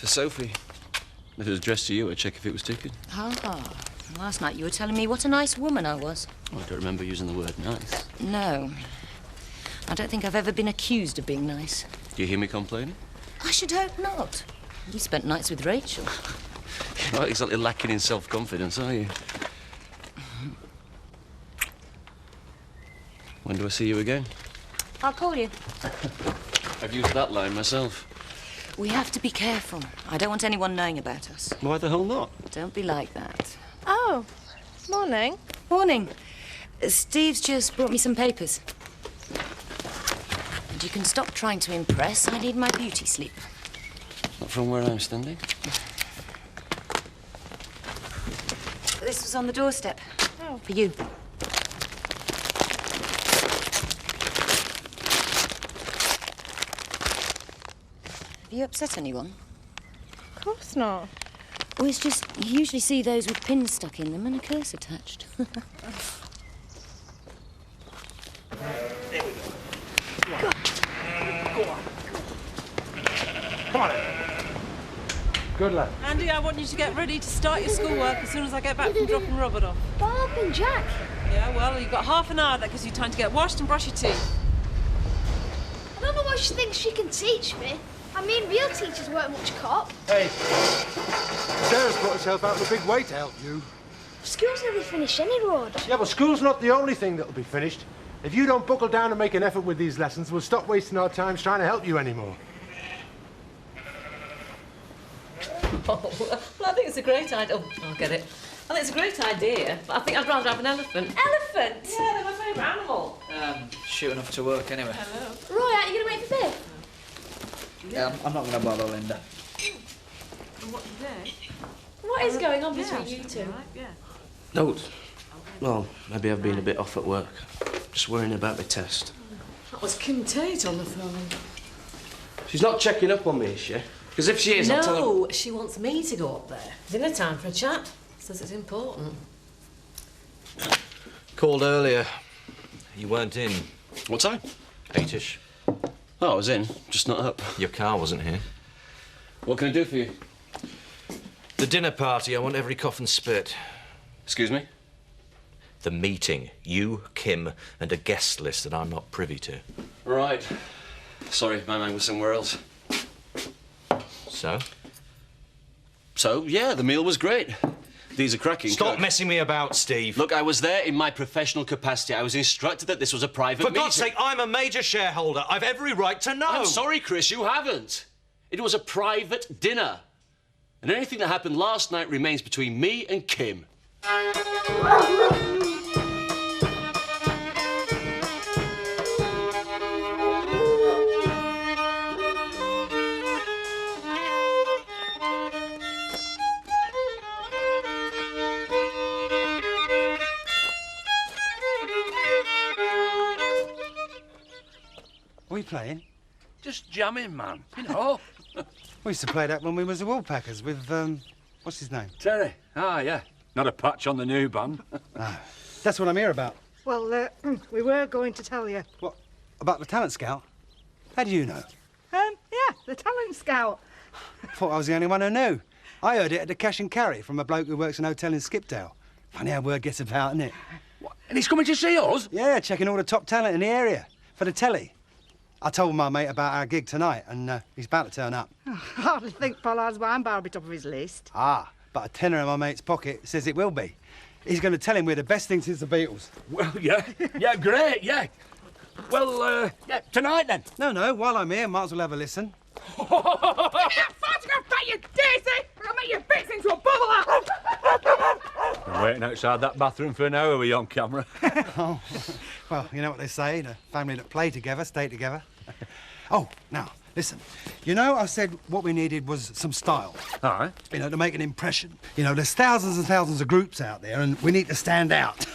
Sophie. If it was addressed to you, I'd check if it was ticketed. Ah, last night you were telling me what a nice woman I was. Oh, I don't remember using the word nice. No. I don't think I've ever been accused of being nice. Do you hear me complaining? I should hope not. You spent nights with Rachel. You're not exactly lacking in self-confidence, are you? When do I see you again? I'll call you. I've used that line myself. We have to be careful. I don't want anyone knowing about us. Why the hell not? Don't be like that. Oh, morning. Morning. Steve's just brought me some papers. And you can stop trying to impress. I need my beauty sleep. Not from where I'm standing. This was on the doorstep. Oh. For you. Have you upset anyone? Of course not. Well, it's just, you usually see those with pins stuck in them and a curse attached. Come on. Good lad. Andy, I want you to get ready to start your schoolwork as soon as I get back from dropping Robert off. Bob and Jack. Yeah, well, you've got half an hour. That gives you time to get washed and brush your teeth. I don't know why she thinks she can teach me. I mean, real teachers weren't much cop. Hey, Sarah's brought herself out with a big weight to help you. School's never finished any road. Yeah, but school's not the only thing that'll be finished. If you don't buckle down and make an effort with these lessons, we'll stop wasting our time trying to help you anymore. Oh, well, I think it's a great idea. Oh, I'll get it. I think it's a great idea, but I think I'd rather have an elephant. Elephant? Yeah, they're my favourite animal. Shooting off to work anyway. Hello. Roy, aren't you going to wait for Biff? Yeah, I'm not going to bother Linda. And what today? What is going on between you two? Right, yeah. No. Well, maybe I've been a bit off at work. Just worrying about my test. That was Kim Tate on the phone. She's not checking up on me, is she? Because if she is, I'll tell her... No, she wants me to go up there. Dinner time for a chat. Says it's important. Called earlier. You weren't in. What time? 8ish. Oh, I was in, just not up. Your car wasn't here. What can I do for you? The dinner party, I want every cough and spit. Excuse me? The meeting. You, Kim, and a guest list that I'm not privy to. Right. Sorry, my mind was somewhere else. So? So, yeah, the meal was great. These are cracking. Stop messing me about, Steve. Look, I was there in my professional capacity. I was instructed that this was a private meeting. For God's sake, I'm a major shareholder. I've every right to know. I'm sorry, Chris, you haven't. It was a private dinner. And anything that happened last night remains between me and Kim. What are you playing? Just jamming, man, you know. We used to play that when we was the Woolpackers with, what's his name? Terry. Ah, yeah. Not a patch on the new band. That's what I'm here about. Well, we were going to tell you. What, about the talent scout? How do you know? Yeah, the talent scout. Thought I was the only one who knew. I heard it at the cash and carry from a bloke who works in a hotel in Skipdale. Funny how word gets about, isn't it? What? And he's coming to see us? Yeah, checking all the top talent in the area for the telly. I told my mate about our gig tonight, and he's about to turn up. I hardly think Pollard's wine bar will be top of his list. Ah, but a tenner in my mate's pocket says it will be. He's going to tell him we're the best thing since the Beatles. Well, yeah. Yeah, great, yeah. Well, yeah, tonight then. No, while I'm here, might as well have a listen. Photograph that, you daisy! I'll make your bits into a bubble. Been waiting outside that bathroom for an hour with you on camera. Oh, well, you know what they say, the family that play together stay together. Oh, now, listen. You know, I said what we needed was some style. All right. You know, to make an impression. You know, there's thousands and thousands of groups out there, and we need to stand out.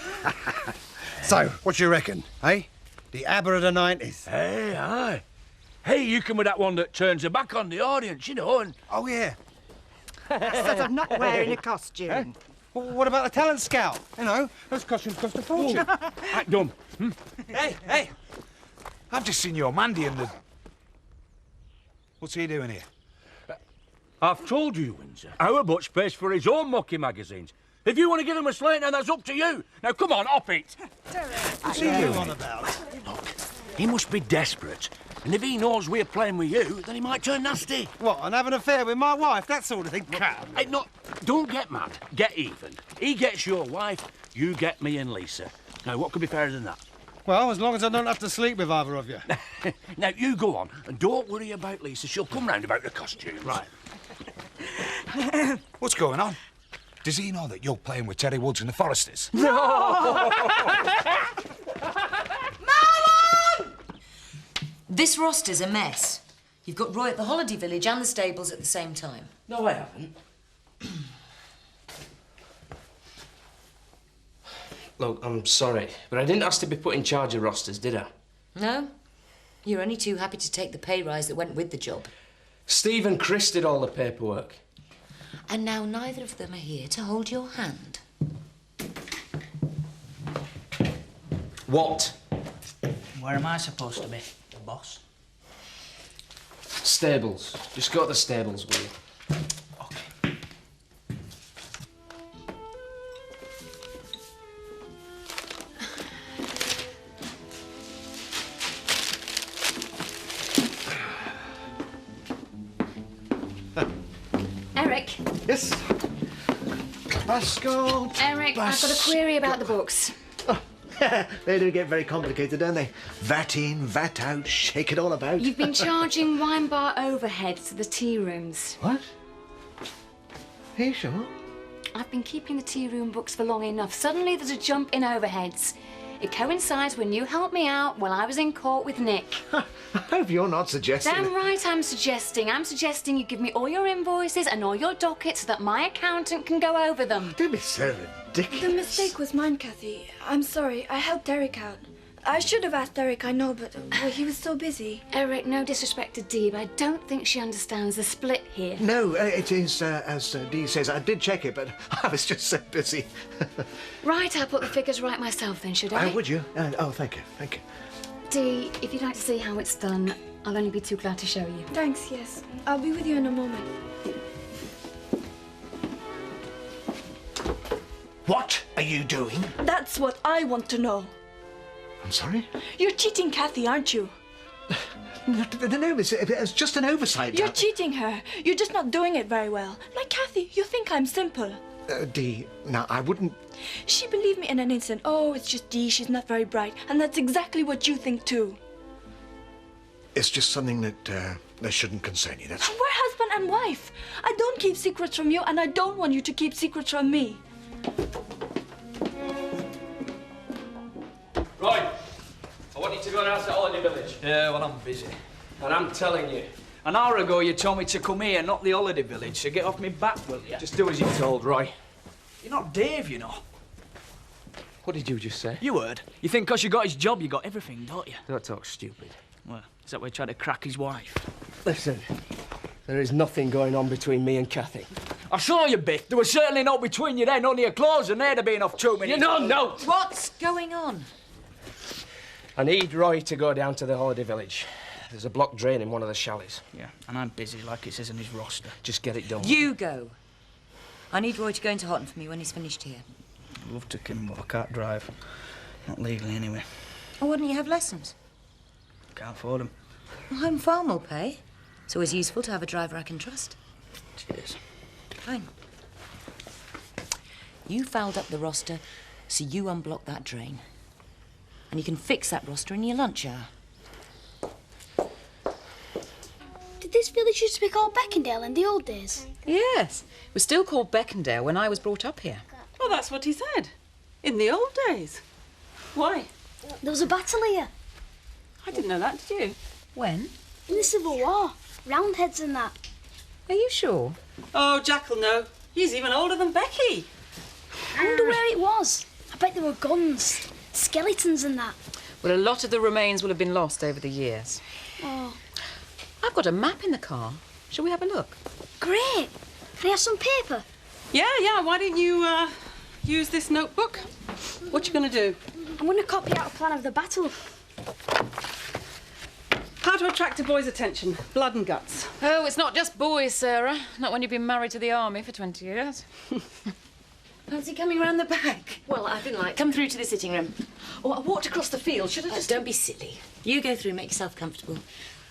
So, what do you reckon, eh? The ABBA of the 90s. Hey, aye. Hey, you come with that one that turns her back on the audience, you know, and... Oh, yeah. Instead of not wearing a costume. Well, what about the talent scout? You know, those costumes cost a fortune. Act dumb. Hey! I've just seen your Mandy and the... What's he doing here? I've told you, Windsor, our Butch pays for his own mucky magazines. If you want to give him a slate, now that's up to you. Now, come on, off it. What's he on about? Look, he must be desperate. And if he knows we're playing with you, then he might turn nasty. What, and have an affair with my wife? That sort of thing? Come. Hey, no, don't get mad. Get even. He gets your wife, you get me and Lisa. Now, what could be fairer than that? Well, as long as I don't have to sleep with either of you. Now, you go on, and don't worry about Lisa. She'll come round about the costumes. Right. What's going on? Does he know that you're playing with Terry Woods and the Foresters? Marlon! This roster's a mess. You've got Roy at the holiday village and the stables at the same time. No, I haven't. Look, I'm sorry, but I didn't ask to be put in charge of rosters, did I? No? You're only too happy to take the pay rise that went with the job. Steve and Chris did all the paperwork. And now neither of them are here to hold your hand. What? Where am I supposed to be? The boss? Stables. Just go to the stables, will you? Okay. Eric. Yes? Pascal. Eric, I've got a query about the books. They do get very complicated, don't they? VAT in, VAT out, shake it all about. You've been charging wine bar overheads to the tea rooms. What? Are you sure? I've been keeping the tea room books for long enough. Suddenly there's a jump in overheads. It coincides when you helped me out while I was in court with Nick. I hope you're not suggesting... Damn right I'm suggesting. I'm suggesting you give me all your invoices and all your dockets so that my accountant can go over them. Don't be so ridiculous. The mistake was mine, Kathy. I'm sorry. I helped Eric out. I should have asked Eric, I know, but well, he was so busy. Eric, no disrespect to Dee, but I don't think she understands the split here. No, it is, as Dee says, I did check it, but I was just so busy. Right, I'll put the figures right myself then, should I? Would you? Oh, thank you, thank you. Dee, if you'd like to see how it's done, I'll only be too glad to show you. Thanks, yes. I'll be with you in a moment. What are you doing? That's what I want to know. I'm sorry? You're cheating Kathy, aren't you? No, it's just an oversight. You're cheating her. You're just not doing it very well. Like Kathy, you think I'm simple. Dee, now, I wouldn't... She believed me in an instant. Oh, it's just Dee, she's not very bright. And that's exactly what you think too. It's just something that shouldn't concern you, that's... We're husband and wife. I don't keep secrets from you, and I don't want you to keep secrets from me. Right. I want you to go down to Holiday Village. Yeah, well, I'm busy. And I'm telling you. An hour ago, you told me to come here, not the holiday village, so get off me back, will you? Just do as you're told, Roy. You're not Dave, you know. What did you just say? You heard. You think 'cause you got his job, you got everything, don't you? Don't talk stupid. Well, is that why he tried to crack his wife? Listen, there is nothing going on between me and Kathy. I saw you, Biff. There was certainly not between you then, only your clothes, and they'd have been off 2 minutes. No. What's going on? I need Roy to go down to the holiday village. There's a blocked drain in one of the chalets. Yeah, and I'm busy, like it says in his roster. Just get it done. You go. I need Roy to go into Houghton for me when he's finished here. I'd love to, Kim, but I can't drive. Not legally, anyway. Oh, why don't you have lessons? Can't afford them. Well, Home Farm will pay. It's always useful to have a driver I can trust. Cheers. Fine. You fouled up the roster, so you unblock that drain. And you can fix that roster in your lunch hour. Did this village used to be called Beckendale in the old days? Yes. It was still called Beckendale when I was brought up here. Well, that's what he said. In the old days. Why? There was a battle here. I didn't know that, did you? When? In the Civil War. Roundheads and that. Are you sure? Oh, Jack'll know. He's even older than Becky. I wonder where it was. I bet there were guns, skeletons and that. Well, a lot of the remains will have been lost over the years. Oh, I've got a map in the car. Shall we have a look? great. Can I have some paper? Yeah. Why don't you use this notebook? What you going to do? I'm going to copy out a plan of the battle. How do I attract a boy's attention? Blood and guts. Oh, it's not just boys, Sarah. Not when you've been married to the army for 20 years. Fancy coming round the back? Well, I didn't like... Come through to the sitting room. Oh, I walked across the field. Should I just... Don't be silly. You go through, make yourself comfortable.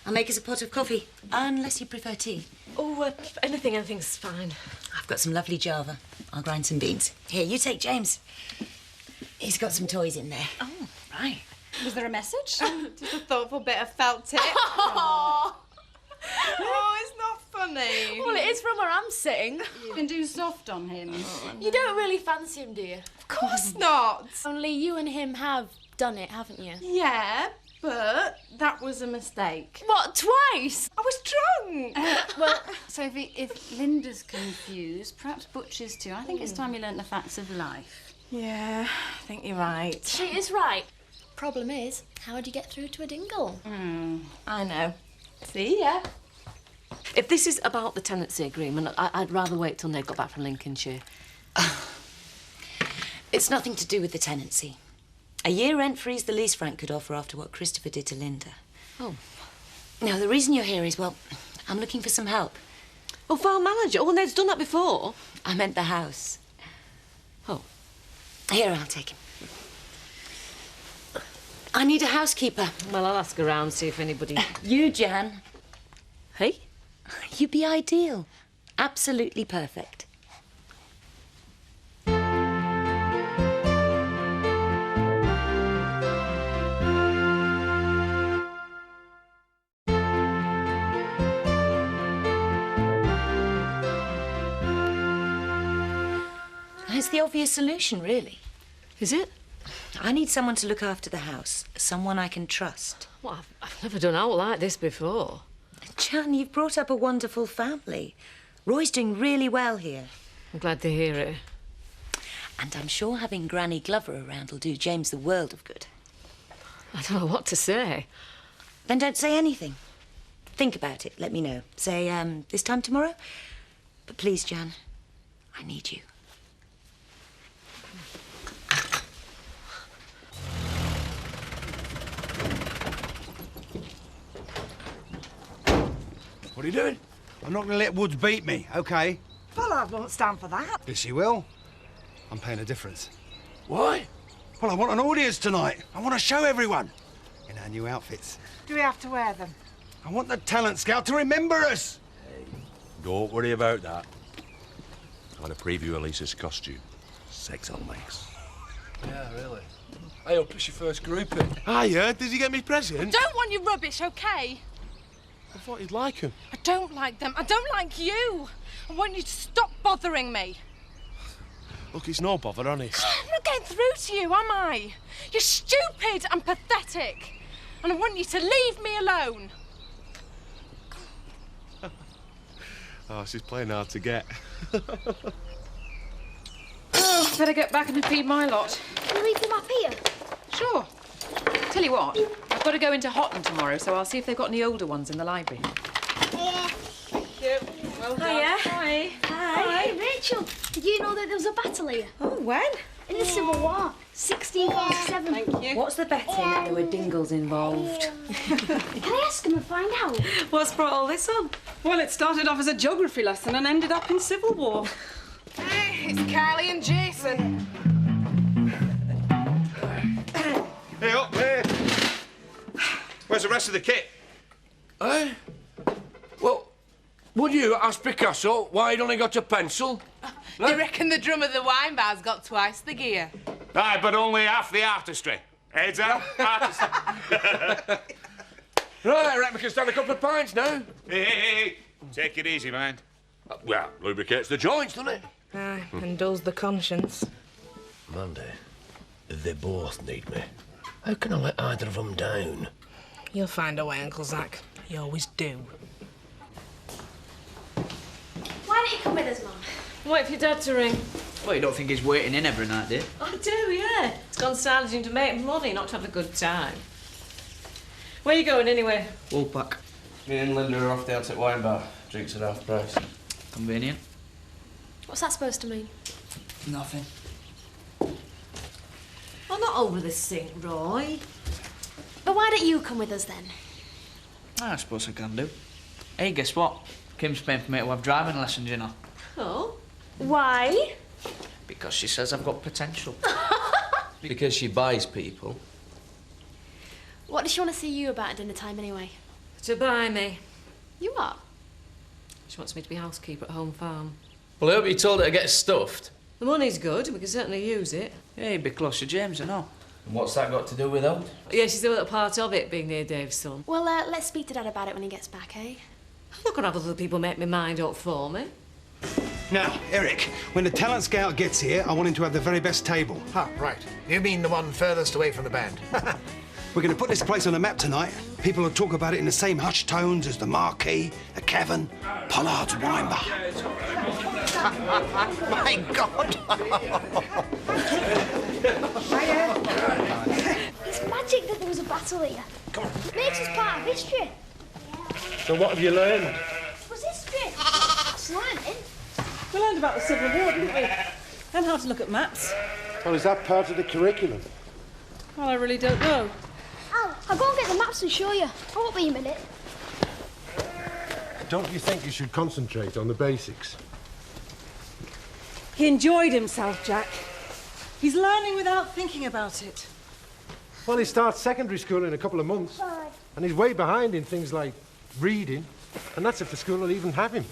I'll make us a pot of coffee, unless you prefer tea. Oh, anything's fine. I've got some lovely Java. I'll grind some beans. Here, you take James. He's got some toys in there. Oh, right. Was there a message? Just a thoughtful bit of felt tip. Oh, it's not funny. Well, it is from where I'm sitting. You've been doing soft on him. You don't really fancy him, do you? Of course not. Only you and him have done it, haven't you? Yeah, but that was a mistake. What, twice? I was drunk. Well, Sophie, if Linda's confused, perhaps Butch is too. I think it's time you learnt the facts of life. Yeah, I think you're right. She is right. Problem is, how would you get through to a dingle? I know. See ya. If this is about the tenancy agreement, I'd rather wait till Ned got back from Lincolnshire. It's nothing to do with the tenancy. A year rent-free's the least Frank could offer after what Christopher did to Linda. Oh. Now, the reason you're here is, well, I'm looking for some help. Oh, farm manager? Oh, Ned's done that before. I meant the house. Oh. Here, I'll take him. I need a housekeeper. Well, I'll ask around, see if anybody... You, Jan. Hey? You'd be ideal. Absolutely perfect. It's the obvious solution, really. Is it? I need someone to look after the house. Someone I can trust. Well, I've never done out like this before. Jan, you've brought up a wonderful family. Roy's doing really well here. I'm glad to hear it. And I'm sure having Granny Glover around will do James the world of good. I don't know what to say. Then don't say anything. Think about it. Let me know. Say, this time tomorrow? But please, Jan, I need you. What are you doing? I'm not going to let Woods beat me, OK? Well, I won't stand for that. Yes, she will. I'm paying a difference. Why? Well, I want an audience tonight. I want to show everyone in our new outfits. Do we have to wear them? I want the talent scout to remember us. Don't worry about that. I'm going to preview Elisa's costume. Sex on legs. Yeah, really. I hope it's your first grouping. Hiya, did you get me present? Don't want your rubbish, OK? I thought you'd like them. I don't like them. I don't like you. I want you to stop bothering me. Look, it's no bother, honest. I'm not getting through to you, am I? You're stupid and pathetic. And I want you to leave me alone. Oh, she's playing hard to get. Oh, better get back and feed my lot. Can you leave them up here? Sure. Tell you what, I've got to go into Hotton tomorrow, so I'll see if they've got any older ones in the library. Thank you. Well done. Hiya. Hi. Hi. Hey, Rachel. Did you know that there was a battle here? Oh, when? In the Civil War, 1647. Thank you. What's the betting that there were dingles involved? Can I ask him and find out? What's brought all this on? Well, it started off as a geography lesson and ended up in Civil War. Hey, it's Carly and Jason. Hey, up, hey. Where's the rest of the kit? Eh? Well, would you ask Picasso why he'd only got a pencil? Do you reckon the drum of the wine bar's got twice the gear? Aye, but only half the artistry. Heads up, artistry. Right, I reckon we can stand a couple of pints now. Hey. Take it easy, mind. Well, lubricates the joints, doesn't it? Aye, and dulls the conscience. Mandy, they both need me. How can I let either of them down? You'll find a way, Uncle Zack. You always do. Why don't you come with us, Mum? Wait for your dad to ring. Well, you don't think he's waiting in every night, do you? I do, yeah. It's gone salvaging to make money, not to have a good time. Where are you going, anyway? Woolpack. Me and Linda are off the Attic Wine Bar. Drinks at half price. Convenient. What's that supposed to mean? Nothing. I'm not over the sink, Roy. But why don't you come with us then? I suppose I can do. Hey, guess what? Kim's paying for me to have driving lessons, you know. Oh? Why? Because she says I've got potential. Because she buys people. What does she want to see you about at dinner time anyway? To buy me. You are? She wants me to be housekeeper at home farm. Well, I hope you told her to get stuffed. The money's good, we can certainly use it. Yeah, you'd be close to James, I know. And what's that got to do with out? Yeah, she's a little part of it, being near Dave's son. Well, let's speak to Dad about it when he gets back, eh? I'm not going to have other people make my mind up for me. Now, Eric, when the talent scout gets here, I want him to have the very best table. Ah, right. You mean the one furthest away from the band? We're going to put this place on the map tonight. People will talk about it in the same hushed tones as the Marquee, the Cavern, Pollard's Wine Bar. My God! It's magic that there was a battle here. It makes us part of history. So what have you learned? It was history. It's learning. We learned about the Civil War, didn't we? And how to look at maps. Well, is that part of the curriculum? Well, I really don't know. Al, I'll go and get the maps and show you. I won't be a minute. Don't you think you should concentrate on the basics? He enjoyed himself, Jack. He's learning without thinking about it. Well, he starts secondary school in a couple of months. And he's way behind in things like reading. And that's if the school will even have him.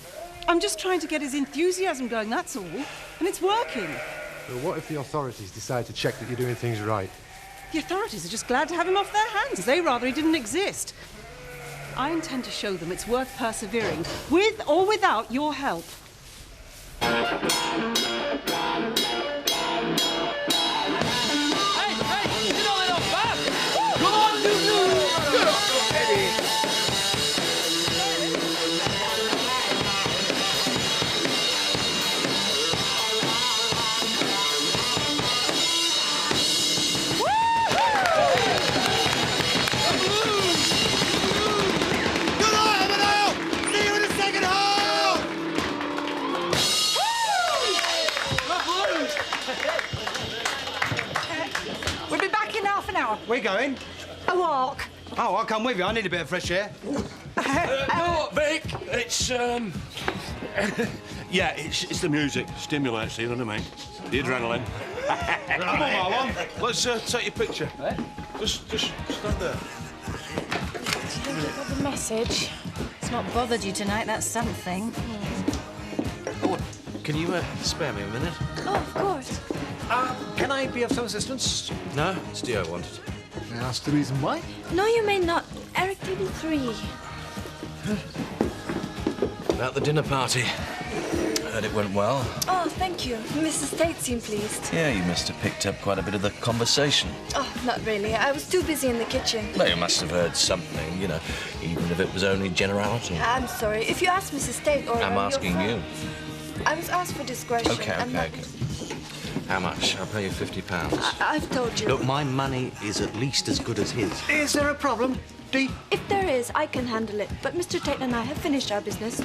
I'm just trying to get his enthusiasm going, that's all. And it's working. So what if the authorities decide to check that you're doing things right? The authorities are just glad to have him off their hands. They rather he didn't exist. I intend to show them it's worth persevering, with or without your help. Where you going? A walk. Oh, I'll come with you. I need a bit of fresh air. No, Vic, it's, yeah, it's the music. Stimulates, you know what I mean? The adrenaline. Come on, Marlon. Let's take your picture. Just stand there. Got the message. It's not bothered you tonight, that's something. Oh, can you spare me a minute? Oh, of course. Can I be of some assistance? No, it's Dio I wanted. May I ask the reason why? No, you may not. Eric, table 3. About the dinner party. Heard it went well. Oh, thank you. Mrs. Tate seemed pleased. Yeah, you must have picked up quite a bit of the conversation. Oh, not really. I was too busy in the kitchen. Well, you must have heard something, you know, even if it was only generality. I'm sorry. If you ask Mrs. Tate or... I'm asking you. I was asked for discretion. Okay. How much? I'll pay you £50. I've told you. Look, my money is at least as good as his. Is there a problem, Dee? If there is, I can handle it. But Mr. Tate and I have finished our business.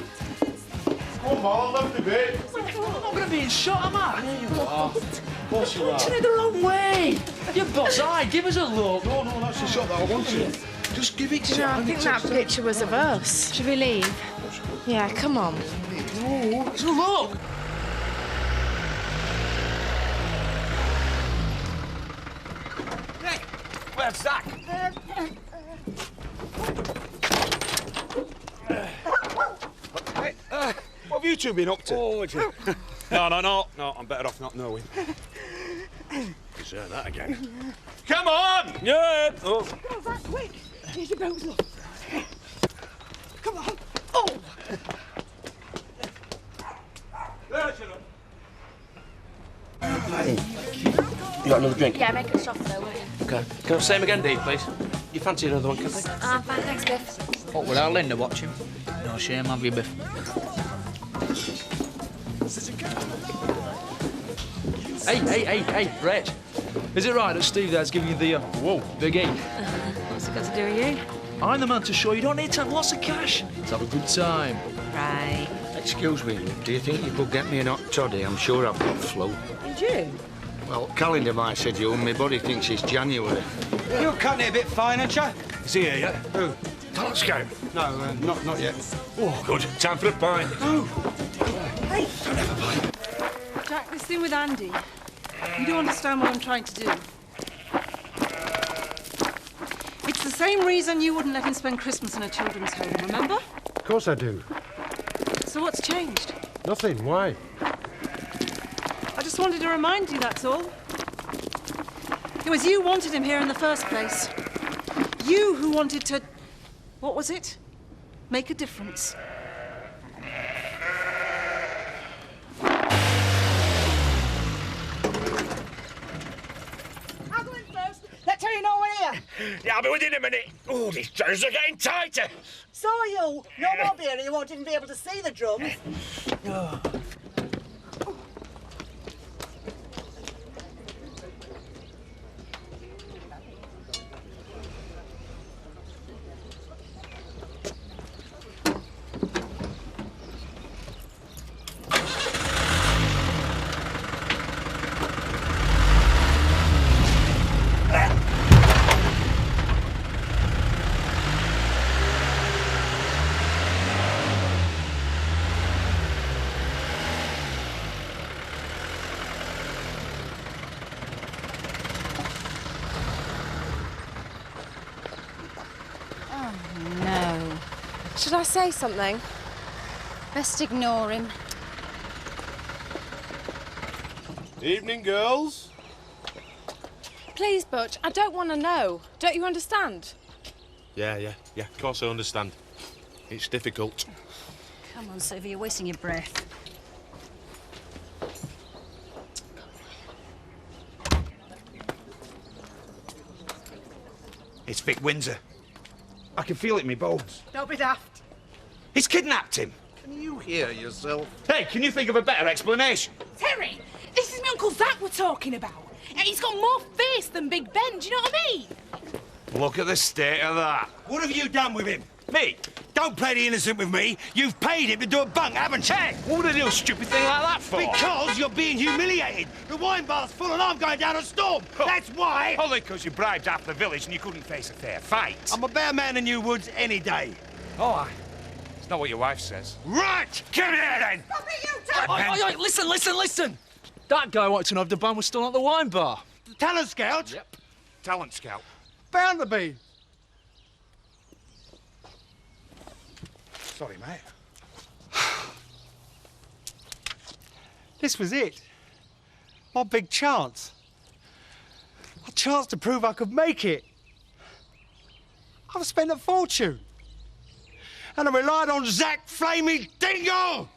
Come on, left a bit. I'm not going to be in shot, am I? There you are. Of course you are. Turn it the wrong way. You boss eye, give us a look. No, that's the shot that I wanted. Just give it to You know, I think that picture was of us. Should we leave? Yeah, come on. No, it's a look. Hey, where's Zach? What have you two been up to? Oh, it's No, I'm better off not knowing. Say that again. Come on! Yeah. Oh. Go, Zach, quick. Here's your boat, look. Come on. Oh! There, Chilla. You got another drink? Yeah, make it soft though, won't you? Okay. Can I have the same again, Dave, please? You fancy another one, Kathy? Fine, thanks, Biff. What, without Linda watching? No shame, have you, Biff? Hey, Brett. Is it right that Steve there's giving you the, whoa, big E? What's it got to do with you? I'm the man to show you don't need to have lots of cash. Let's have a good time. Right. Excuse me, do you think you could get me an hot toddy? I'm sure I've got flu. Did you? Well, calendar might said you, and my body thinks it's January. You're cutting it a bit fine, aren't you? Is he here yet? Who? Talent scout? No, not yet. Oh, good. Time for a pint. Hey! Don't have a pint. Jack, this thing with Andy. You don't understand what I'm trying to do. It's the same reason you wouldn't let him spend Christmas in a children's home, remember? Of course I do. So what's changed? Nothing. Why? I just wanted to remind you, that's all. It was you wanted him here in the first place. You who wanted to... What was it? Make a difference. I'll go in first. Let's tell you no one here. Yeah, I'll be within a minute. Oh, these trousers are getting tighter. So are you. No more beer and you won't even be able to see the drums. Oh. No. Should I say something? Best ignore him. Evening, girls. Please, Butch, I don't want to know. Don't you understand? Yeah, of course I understand. It's difficult. Come on, Sophie, you're wasting your breath. It's Vic Windsor. I can feel it in my bones. Don't be daft. He's kidnapped him. Can you hear yourself? Hey, can you think of a better explanation? Terry, this is my Uncle Zach we're talking about. And he's got more face than Big Ben, do you know what I mean? Look at the state of that. What have you done with him? Me? Don't play the innocent with me. You've paid him to do a bunk, haven't you? Hey, what would I do a stupid thing like that for? Because you're being humiliated. The wine bar's full and I'm going down a storm. That's why. Only because you bribed half the village and you couldn't face a fair fight. I'm a better man than you, Woods, any day. Oh, it's not what your wife says. Right! Come here, then! Stop it, you two! Listen! That guy wanted to know if the band was still at the wine bar. The talent scout? Yep. Talent scout. Bound to be. Sorry, mate. This was it. My big chance. A chance to prove I could make it. I've spent a fortune. And I relied on Zach Flamey Dingle!